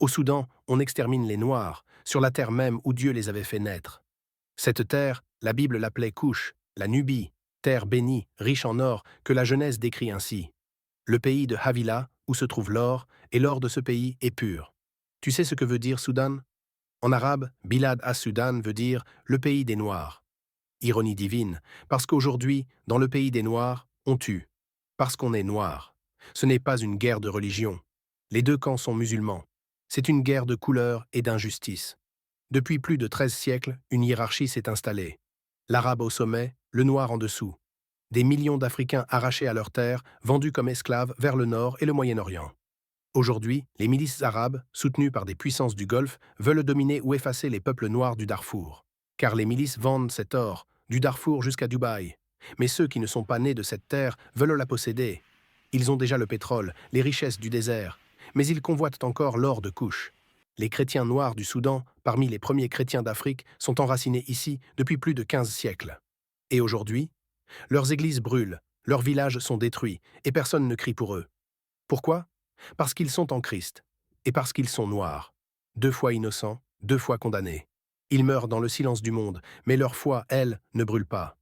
Au Soudan, on extermine les Noirs, sur la terre même où Dieu les avait fait naître. Cette terre, la Bible l'appelait Couche, la Nubie, terre bénie, riche en or, que la Genèse décrit ainsi. Le pays de Havila, où se trouve l'or, et l'or de ce pays est pur. Tu sais ce que veut dire Soudan? En arabe, Bilad as-Sudan veut dire le pays des Noirs. Ironie divine, parce qu'aujourd'hui, dans le pays des Noirs, on tue. Parce qu'on est noir. Ce n'est pas une guerre de religion. Les deux camps sont musulmans. C'est une guerre de couleur et d'injustice. Depuis plus de 13 siècles, une hiérarchie s'est installée. L'arabe au sommet, le noir en dessous. Des millions d'Africains arrachés à leurs terres, vendus comme esclaves vers le nord et le Moyen-Orient. Aujourd'hui, les milices arabes, soutenues par des puissances du Golfe, veulent dominer ou effacer les peuples noirs du Darfour. Car les milices vendent cet or, du Darfour jusqu'à Dubaï. Mais ceux qui ne sont pas nés de cette terre veulent la posséder. Ils ont déjà le pétrole, les richesses du désert, mais ils convoitent encore l'or de Couche. Les chrétiens noirs du Soudan, parmi les premiers chrétiens d'Afrique, sont enracinés ici depuis plus de 15 siècles. Et aujourd'hui, leurs églises brûlent, leurs villages sont détruits, et personne ne crie pour eux. Pourquoi? Parce qu'ils sont en Christ, et parce qu'ils sont noirs. 2 fois innocents, 2 fois condamnés. Ils meurent dans le silence du monde, mais leur foi, elle, ne brûle pas.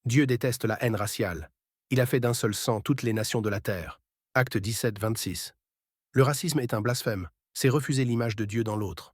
Dieu déteste la haine raciale. Il a fait d'un seul sang toutes les nations de la terre. Acte 17, 26. Le racisme est un blasphème, c'est refuser l'image de Dieu dans l'autre.